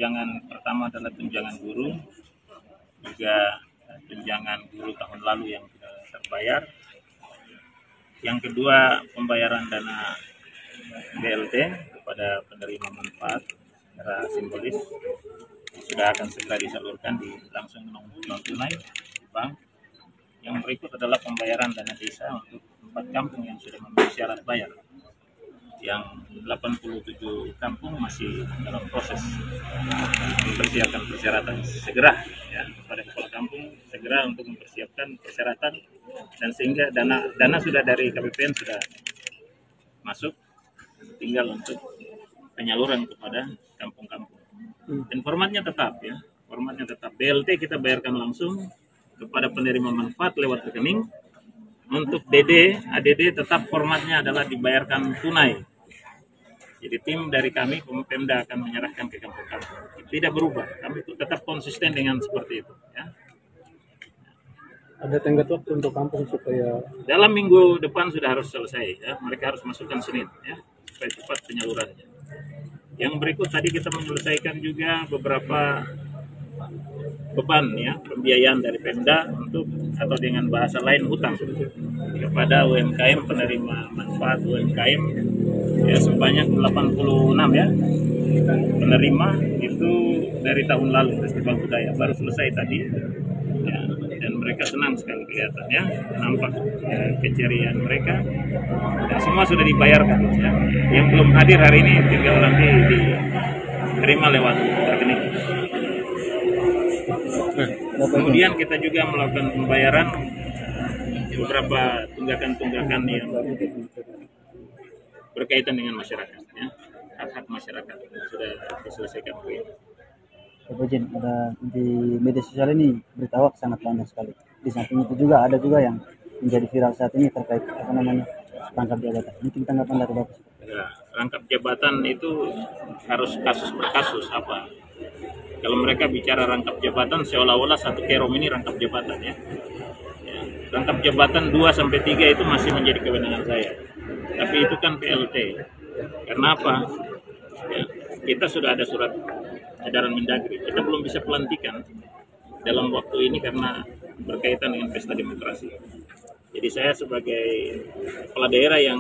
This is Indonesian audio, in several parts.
tunjangan pertama adalah tunjangan guru, juga tunjangan guru tahun lalu yang sudah terbayar. Yang kedua, pembayaran dana BLT kepada penerima manfaat secara simbolis sudah akan segera disalurkan langsung non tunai di bank. Yang berikut adalah pembayaran dana desa untuk 4 kampung yang sudah memenuhi syarat bayar. Yang 87 kampung masih dalam proses mempersiapkan persyaratan segera ya, kepada kepala kampung segera untuk mempersiapkan persyaratan, dan sehingga dana sudah dari KPPN sudah masuk, tinggal untuk penyaluran kepada kampung-kampung. Dan formatnya tetap ya, formatnya tetap BLT kita bayarkan langsung kepada penerima manfaat lewat rekening. Untuk DD, ADD tetap formatnya adalah dibayarkan tunai. Jadi tim dari kami, Pemda akan menyerahkan ke kampung-kampung. Tidak berubah, kami tetap konsisten dengan seperti itu. Ya. Ada tenggat waktu untuk kampung supaya dalam minggu depan sudah harus selesai. Ya. Mereka harus masukkan Senin, ya, supaya cepat penyalurannya. Yang berikut tadi kita menyelesaikan juga beberapa beban ya, pembiayaan dari Pemda untuk, atau dengan bahasa lain, hutang kepada UMKM, penerima manfaat UMKM ya, sebanyak 86 ya penerima itu dari tahun lalu. Festival Budaya baru selesai tadi ya, dan mereka senang sekali kelihatannya, nampak ya, keceriaan mereka, dan semua sudah dibayarkan ya. Yang belum hadir hari ini tinggal nanti diterima lewat rekening. Kemudian kita juga melakukan pembayaran beberapa tunggakan-tunggakan yang berkaitan dengan masyarakat, ya, hak-hak masyarakat sudah diselesaikan. Bapak Jen, ada di media sosial ini berita hoax sangat banyak sekali. Di samping itu juga ada juga yang menjadi viral saat ini terkait rangkap jabatan. Mungkin tanggapan dari Bapak. Ya, rangkap jabatan itu harus kasus per kasus apa. Kalau mereka bicara rangkap jabatan seolah-olah satu kerom ini rangkap jabatan ya. Rangkap jabatan 2-3 itu masih menjadi kewenangan saya. Tapi itu kan PLT. Karena apa? Ya, kita sudah ada surat edaran Mendagri. Kita belum bisa pelantikan dalam waktu ini karena berkaitan dengan pesta demokrasi. Jadi saya sebagai kepala daerah yang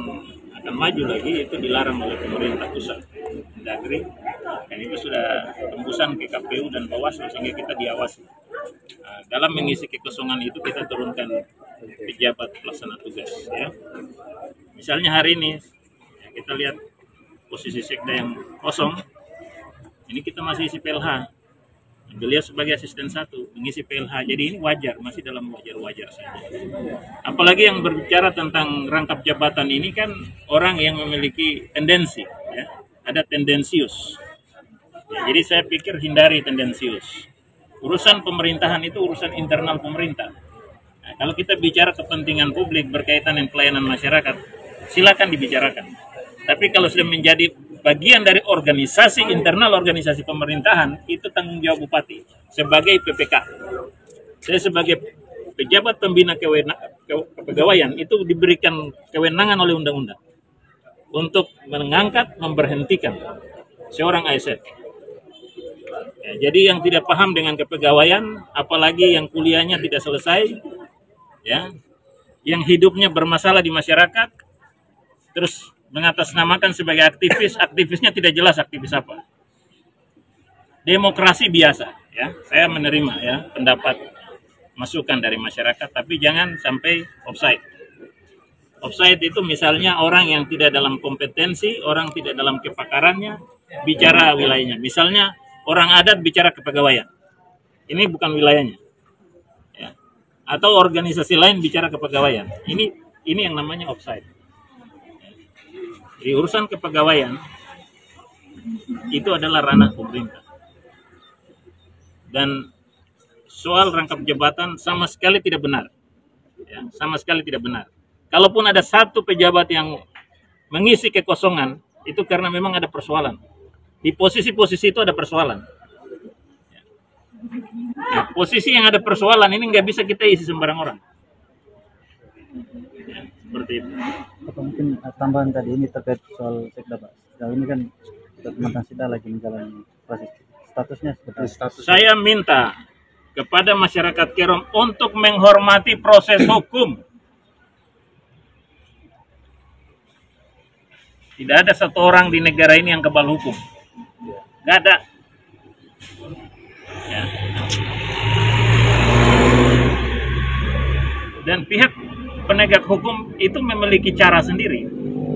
akan maju lagi itu dilarang oleh pemerintah pusat Mendagri, dan itu sudah tembusan ke KPU dan Bawaslu sehingga kita diawasi. Dalam mengisi kekosongan itu kita turunkan pejabat pelaksana tugas ya. Misalnya hari ini ya, kita lihat posisi sekda yang kosong, ini kita masih isi PLH. Beliau sebagai asisten 1 mengisi PLH, jadi ini wajar, masih dalam wajar-wajar saja. Apalagi yang berbicara tentang rangkap jabatan ini kan orang yang memiliki tendensi, ya, ada tendensius. Ya, jadi saya pikir hindari tendensius. Urusan pemerintahan itu urusan internal pemerintah. Nah, kalau kita bicara kepentingan publik berkaitan dengan pelayanan masyarakat, silakan dibicarakan. Tapi kalau sudah menjadi bagian dari organisasi internal organisasi pemerintahan, itu tanggung jawab bupati sebagai PPK. Saya sebagai pejabat pembina kepegawaian itu diberikan kewenangan oleh undang-undang untuk mengangkat, memberhentikan seorang ASN. Ya, jadi yang tidak paham dengan kepegawaian, apalagi yang kuliahnya tidak selesai, ya, yang hidupnya bermasalah di masyarakat, terus mengatasnamakan sebagai aktivis, aktivisnya tidak jelas aktivis apa. Demokrasi biasa, ya. Saya menerima ya pendapat masukan dari masyarakat, tapi jangan sampai offside. Offside itu misalnya orang yang tidak dalam kompetensi, orang tidak dalam kepakarannya bicara wilayahnya. Misalnya orang adat bicara kepegawaian, ini bukan wilayahnya. Ya. Atau organisasi lain bicara kepegawaian, ini yang namanya offside. Di urusan kepegawaian itu adalah ranah pemerintah. Dan soal rangkap jabatan sama sekali tidak benar. Ya, sama sekali tidak benar. Kalaupun ada satu pejabat yang mengisi kekosongan, itu karena memang ada persoalan. Di posisi-posisi itu ada persoalan. Ya, posisi yang ada persoalan ini nggak bisa kita isi sembarang orang. Ya, seperti itu. Atau mungkin tambahan tadi ini terkait soal sekda Pak. Sejauh ini kan mantan sekda lagi menjalani proses statusnya seperti Status. Saya minta kepada masyarakat Kerom untuk menghormati proses hukum. Tidak ada satu orang di negara ini yang kebal hukum. Nggak ada. Ya. Dan pihak penegak hukum itu memiliki cara sendiri.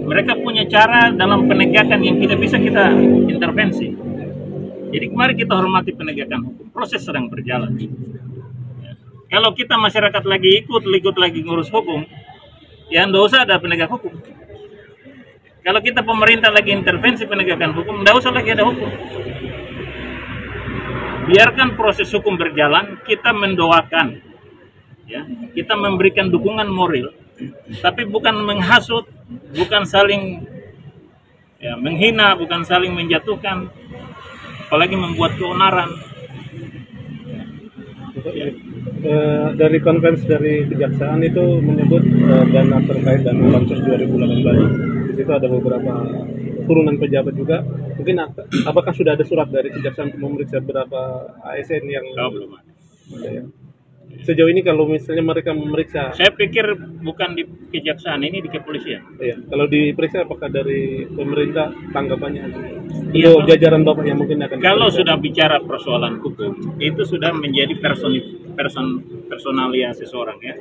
Mereka punya cara dalam penegakan yang tidak bisa kita intervensi. Jadi mari kita hormati penegakan hukum. Proses sedang berjalan. Ya. Kalau kita masyarakat lagi ikut lagi ngurus hukum, ya nggak usah ada penegak hukum. Kalau kita pemerintah lagi intervensi penegakan hukum, nggak usah lagi ada hukum. Biarkan proses hukum berjalan, kita mendoakan, ya, kita memberikan dukungan moral, tapi bukan menghasut, bukan saling ya, menghina, bukan saling menjatuhkan, apalagi membuat keonaran. Dari konferensi dari kejaksaan itu menyebut dana terkait dana bansos 2018. Di situ ada beberapa turunan pejabat juga. Mungkin apakah sudah ada surat dari kejaksaan untuk memeriksa berapa ASN yang Belum ada. ya. Sejauh ini kalau misalnya mereka memeriksa, Saya pikir bukan di kejaksaan, ini di kepolisian. ya, kalau diperiksa apakah dari pemerintah tanggapannya Iya, untuk jajaran bapak yang mungkin akan Kalau diperiksa? sudah bicara persoalan hukum, itu sudah menjadi personalia seseorang, ya.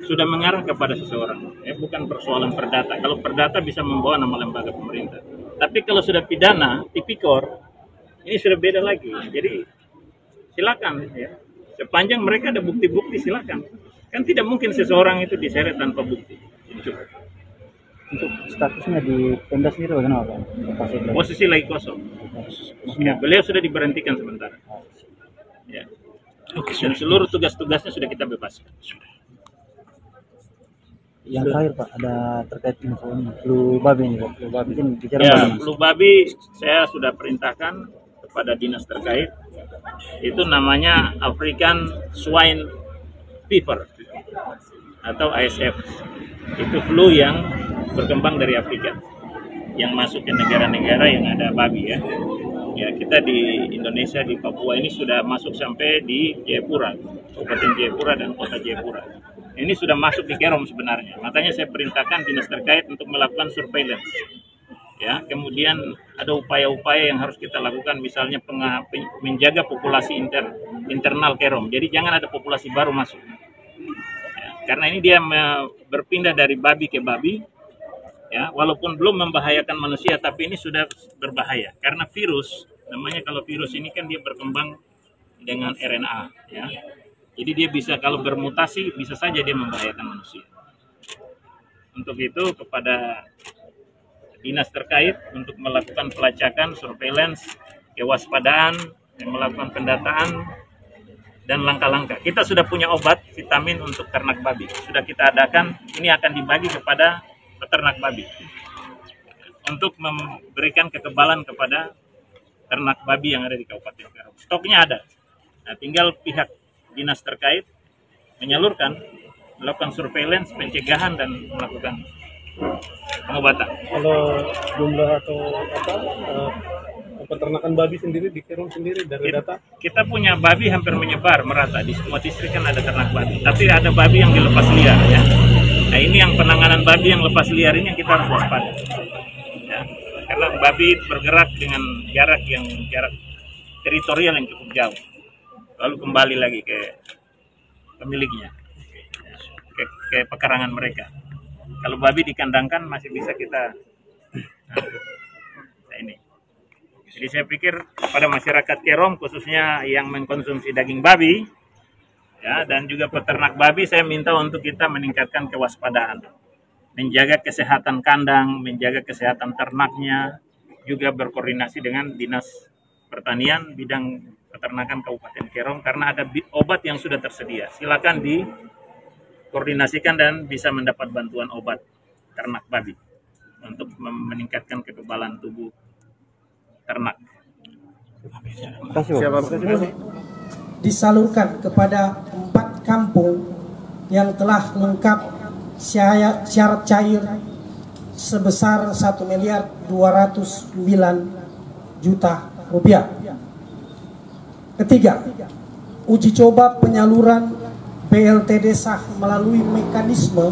Sudah mengarah kepada seseorang, ya, bukan persoalan perdata. Kalau perdata bisa membawa nama lembaga pemerintah. Tapi kalau sudah pidana, tipikor, ini sudah beda lagi. Jadi silakan, ya. Sepanjang mereka ada bukti-bukti, silakan. Kan tidak mungkin seseorang itu diseret tanpa bukti. Jadi cukup. untuk statusnya di Pemda sendiri bagaimana Pak? Posisi lagi kosong. Ya, beliau sudah diberhentikan sementara. Ya. Dan seluruh tugas-tugasnya sudah kita bebaskan. Yang terakhir Pak, ada terkait info ini, flu babi ini Pak. Flu babi ini bicara Ya, bagaimana? flu babi saya sudah perintahkan kepada dinas terkait. Itu namanya African Swine Fever atau ASF. Itu flu yang berkembang dari Afrika, yang masuk ke negara-negara yang ada babi, ya. Ya, kita di Indonesia, di Papua ini sudah masuk sampai di Jayapura, Kabupaten Jayapura dan Kota Jayapura. Ini sudah masuk di Kerom sebenarnya. Makanya saya perintahkan dinas terkait untuk melakukan surveillance. Ya, kemudian ada upaya-upaya yang harus kita lakukan, misalnya menjaga populasi internal Kerom. Jadi jangan ada populasi baru masuk. Ya, karena ini dia berpindah dari babi ke babi. Ya, walaupun belum membahayakan manusia, tapi ini sudah berbahaya. Karena virus, namanya kalau virus ini kan dia berkembang dengan RNA. Ya. Jadi dia bisa, kalau bermutasi, bisa saja dia membahayakan manusia. Untuk itu kepada dinas terkait untuk melakukan pelacakan, surveillance, kewaspadaan, dan melakukan pendataan, dan langkah-langkah. Kita sudah punya obat vitamin untuk ternak babi. Sudah kita adakan, ini akan dibagi kepada peternak babi. Untuk memberikan kekebalan kepada ternak babi yang ada di Kabupaten Kerom. Stoknya ada. Nah, tinggal pihak dinas terkait menyalurkan, melakukan surveillance, pencegahan, dan melakukan pengobatan. Kalau jumlah atau peternakan babi sendiri di Kerom sendiri dari data? Kita punya babi hampir menyebar merata di semua distrik, kan ada ternak babi. Tapi ada babi yang dilepas liar, ya. Nah, ini yang penanganan babi yang lepas liar ini yang kita harus waspada. Ya. Karena babi bergerak dengan jarak teritorial yang cukup jauh. Lalu kembali lagi ke pemiliknya, ke pekarangan mereka. Kalau babi dikandangkan masih bisa kita ini. Jadi saya pikir pada masyarakat Kerom, khususnya yang mengkonsumsi daging babi, ya, dan juga peternak babi, saya minta untuk kita meningkatkan kewaspadaan, menjaga kesehatan kandang, menjaga kesehatan ternaknya, juga berkoordinasi dengan dinas pertanian bidang peternakan Kabupaten Kerom, karena ada obat yang sudah tersedia. Silakan dikoordinasikan dan bisa mendapat bantuan obat ternak babi untuk meningkatkan kekebalan tubuh ternak. Terima kasih Pak. Disalurkan kepada 4 kampung yang telah lengkap syarat cair sebesar 1.209.000.000 rupiah. Ketiga, uji coba penyaluran BLT Desa melalui mekanisme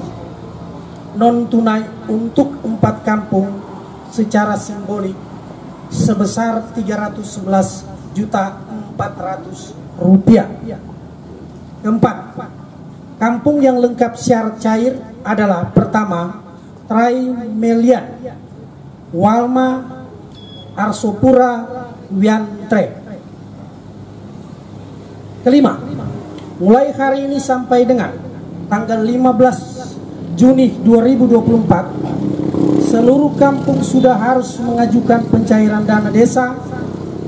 non-tunai untuk 4 kampung secara simbolik sebesar Rp311.400.000. Keempat, kampung yang lengkap syarat cair adalah pertama, Trai Melian, Walma, Arsopura, Wiantre. Kelima, mulai hari ini sampai dengan tanggal 15 Juni 2024, seluruh kampung sudah harus mengajukan pencairan dana desa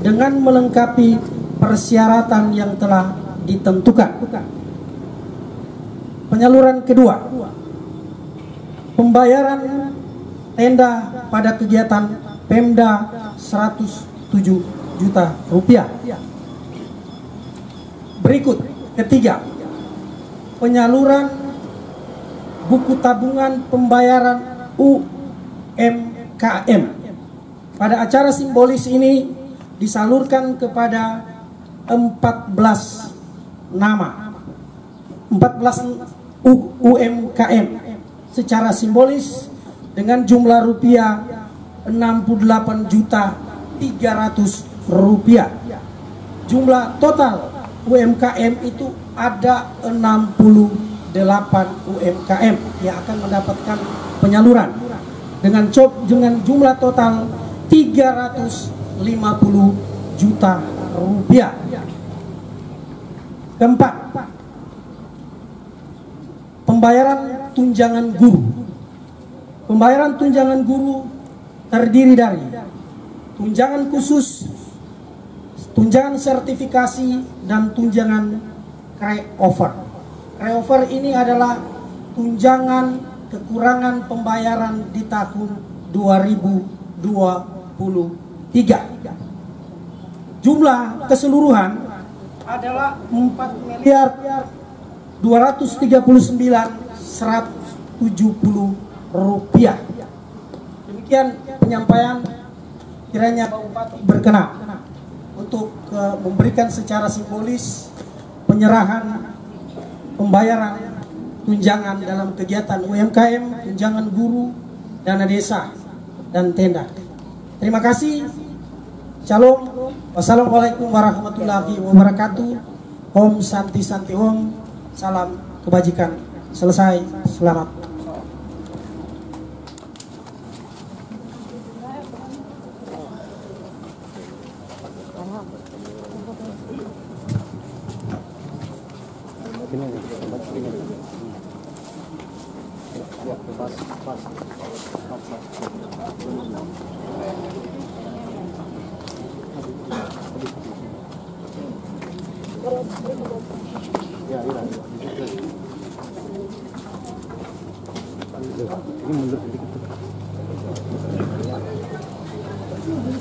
dengan melengkapi persyaratan yang telah ditentukan. Penyaluran kedua, pembayaran tenda pada kegiatan Pemda 107 juta rupiah. Berikut, ketiga, penyaluran buku tabungan pembayaran UMKM. Pada acara simbolis ini disalurkan kepada 14 nama, 14 UMKM secara simbolis dengan jumlah rupiah Rp68.300.000. Jumlah total UMKM itu ada 68 UMKM yang akan mendapatkan penyaluran dengan jumlah total 350 juta rupiah. Keempat, pembayaran tunjangan guru. Pembayaran tunjangan guru terdiri dari tunjangan khusus, tunjangan sertifikasi, dan tunjangan carryover. Carryover ini adalah tunjangan kekurangan pembayaran di tahun 2023. Jumlah keseluruhan adalah Rp4.239.170. Demikian penyampaian, kiranya Bapak Bupati berkenan untuk memberikan secara simbolis penyerahan pembayaran tunjangan dalam kegiatan UMKM, tunjangan guru, dana desa, dan tenda. Terima kasih. Shalom. Wassalamualaikum warahmatullahi wabarakatuh. Om Santi Santi Om. Salam kebajikan. Selesai. Selamat.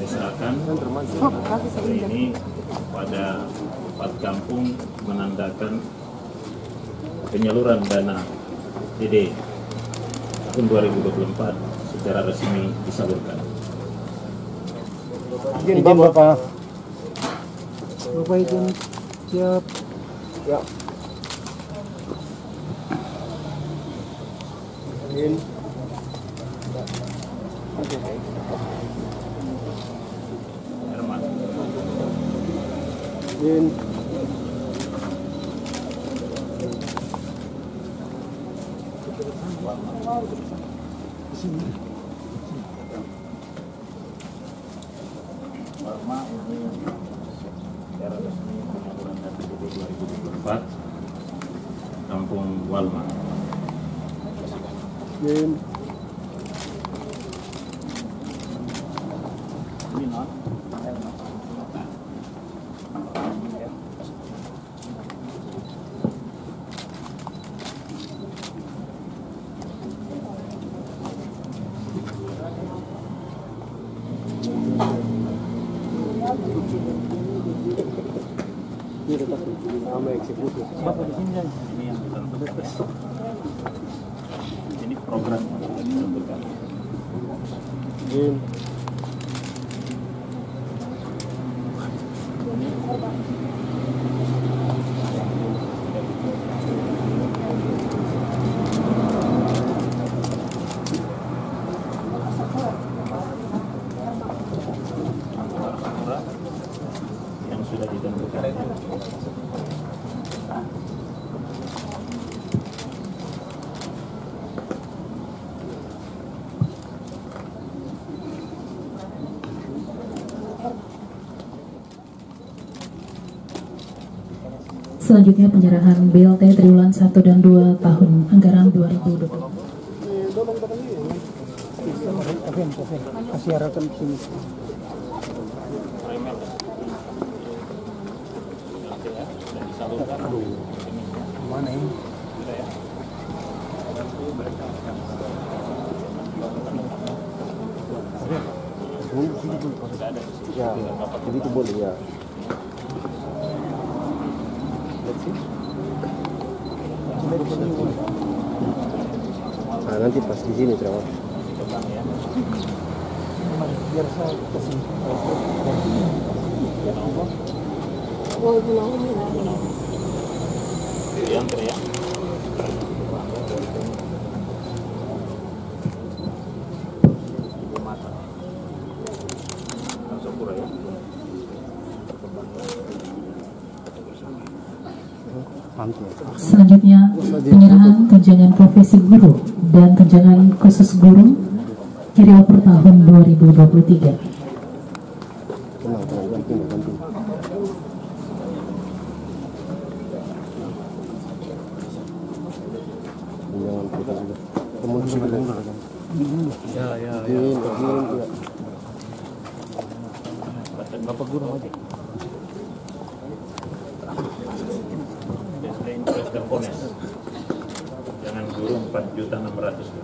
Diserahkan hari ini pada 4 kampung menandakan penyaluran dana DD tahun 2024 secara resmi disalurkan. Izin Bapak. Bapak izin siap. Ya. Izin. Herman. Izin. Warma ini secara resmi penyaluran dana DD 2024 Kampung Walma. Izin. Ini yang ditentukan. Ini program yang ditentukan. Izin. Selanjutnya penyerahan BLT triwulan 1 dan 2 tahun anggaran 2020. Mana ini? Ya, jadi itu boleh ya. Nah, nanti pas di sini terawat. Biar saya kasih. Diantar ya. Selanjutnya penyerahan tunjangan profesi guru dan tunjangan khusus guru Kiriwa per tahun 2023. Bapak guru aja. Jangan guru 4.624.000.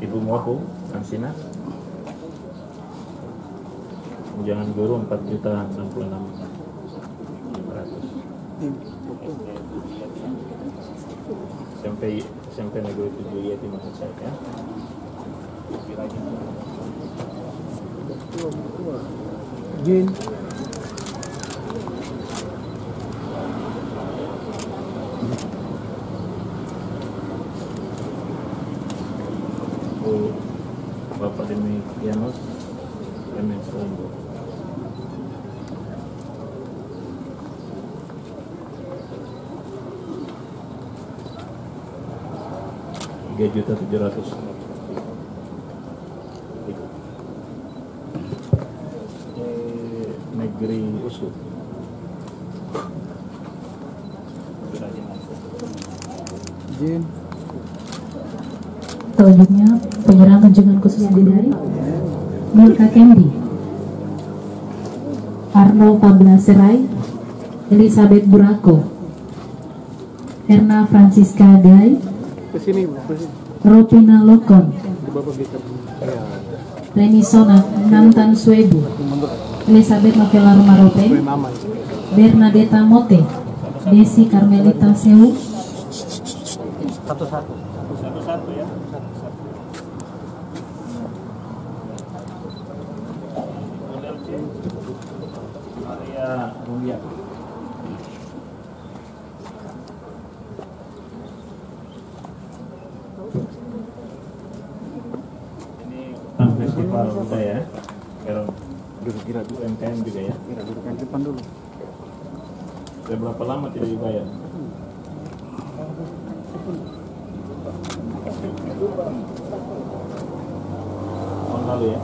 Ibu Mohu Ansina, tunjangan guru 4.066.500. SMP Negeri 7 Yeti maksud saya ya. Jin. Bapak Demikianus MS Umbo. Rp3.700.000. Negeri Usu. Jin. Selanjutnya penyerahan tunjangan khusus bidadari Milka Kendi, Arnold Pabla Serai, Elizabeth Burako, Erna Francisca Gai, Ropina Lokon, Leni Sona Nantan Swebu, Elizabeth Novela Romarope, Bernadetta Mote, Desi Carmelita Sewu. Satu-satu ya. Maria Rulia. Ini festival budaya. Kira-kira UMKM juga ya. Kira-kira depan dulu. Sudah berapa lama tidak dibayar? Tahun lalu ya,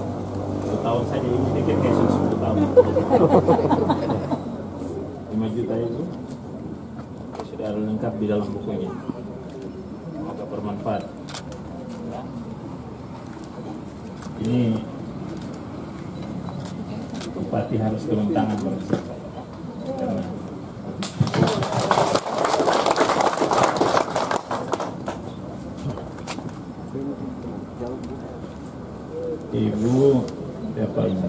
1 tahun saja ini dikit kayak 10 tahun. 5 juta itu sudah lengkap di dalam bukunya. Semoga bermanfaat. Ini bupati harus turun tangan bersiap karena Ibu siapa ini?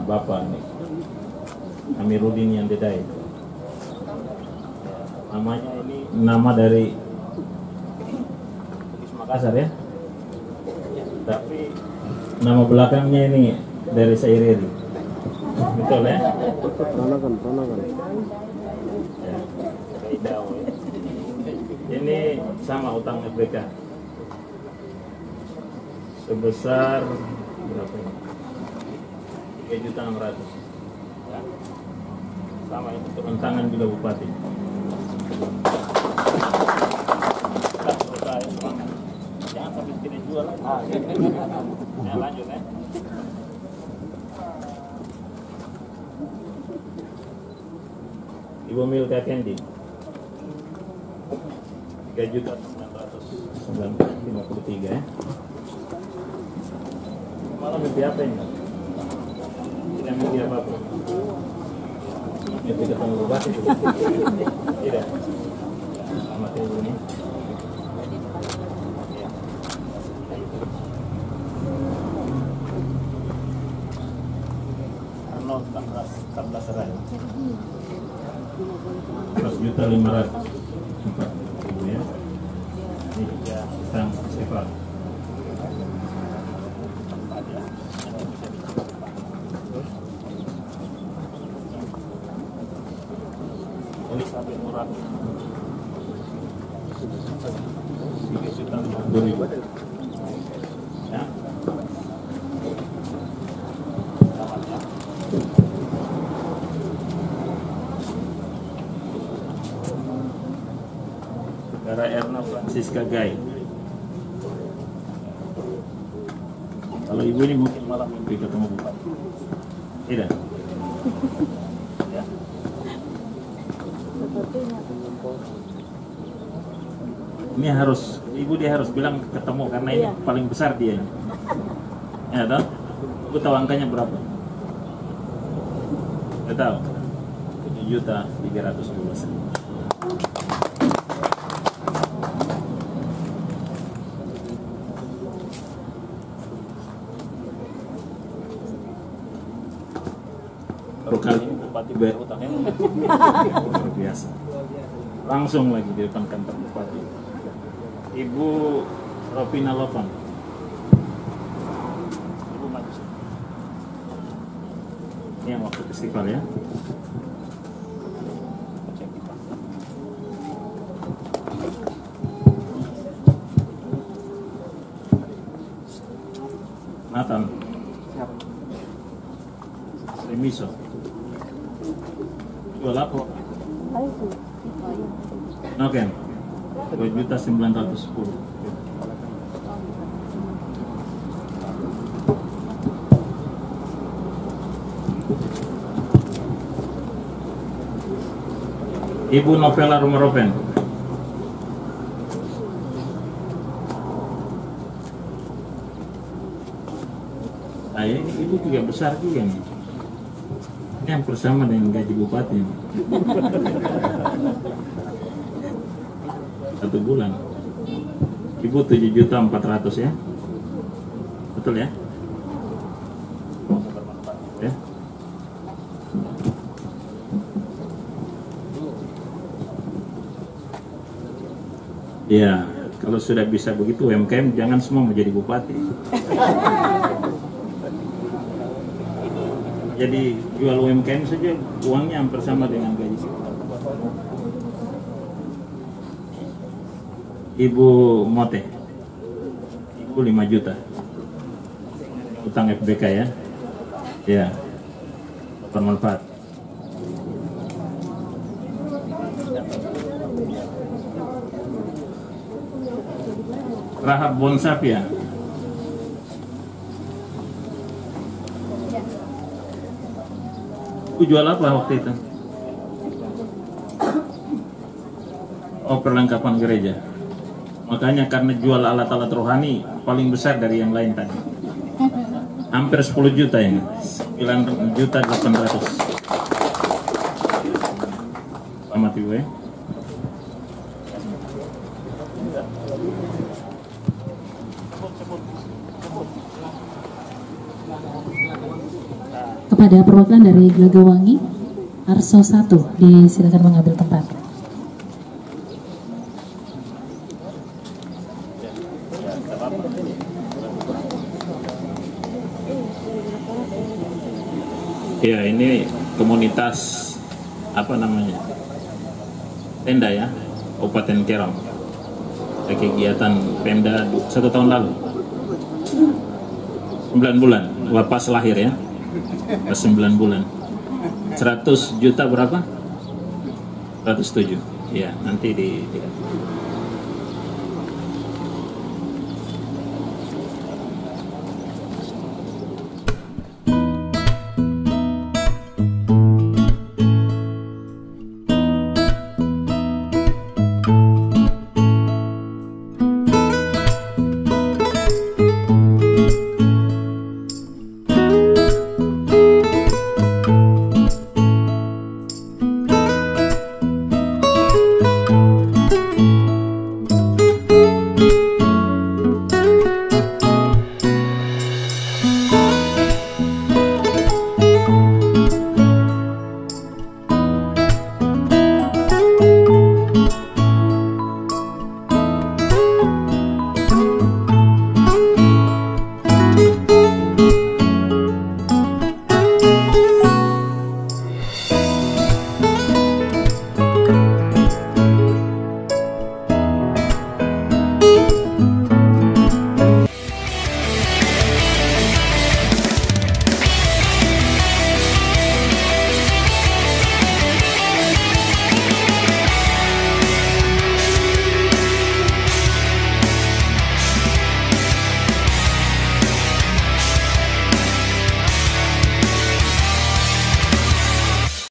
Bapak nih, Amiruddin yang Dedai. Namanya ini nama dari Makassar ya, tapi nama belakangnya ini dari Saireri. Betul ya? Tonakan. Ya. Kaidau ya. Ini sama utang FBK sebesar berapa ini? 3.600.000 ya. Sama itu turun tangan juga Bupati. Jangan sampai tidak jual lagi. Ya, lanjut ya. Ibu Milka Kendi 3.953 ya. Malah mimpi apa ini? Tidak mimpi apa-apa. Mimpi ketemu Bupati. Tidak. Selamat ya Ibu ini. Arnold 14 rai. 11.504.000 ya. Ini juga sang festival. Elizabeth Murad 3.200.000 ya. Selamat ya. Saudara Erna Francisca Gai. Kalau ibu ini mungkin malam mimpi ketemu Bupati. Tidak? Ya. Ini harus, ibu dia harus bilang ketemu karena ini paling besar dia. Ya toh? Ibu tahu angkanya berapa? Tidak tahu. 7.312.000. Baru kali ini Bupati bayar utangnya luar biasa. Langsung lagi di depan kantor Bupati. Ibu Ropina Lopan. Ibu maju. Ini yang waktu festival ya. Nathan. Remiso. Jual apa? Oke. 2.910.000. Ibu Novela Rumeropen. Nah, ini ibu juga besar juga nih. Ini yang bersama dengan gaji Bupati. 1 bulan. Ibu 7.400.000 ya. Betul ya? Ya. Ya, kalau sudah bisa begitu UMKM jangan semua menjadi bupati. Jadi jual UMKM saja uangnya hampir sama dengan gaji. Ibu Mote, Ibu 5 juta utang FBK ya, ya bermanfaat. Rahab Bonsapia, aku jual apa waktu itu? Oh, perlengkapan gereja. Makanya karena jual alat-alat rohani paling besar dari yang lain tadi. Hampir 10 juta ini. 9.800.000. Selamat Ibu ya. Kepada perwakilan dari Gelagawangi, Arso 1, disilakan mengambil tempat. Ya, ini komunitas apa namanya? tenda ya, Kabupaten Kerom. Ada kegiatan Pemda 1 tahun lalu. 9 bulan, pas lahir ya. Pas 9 bulan. 100 juta berapa? 107. Ya, nanti di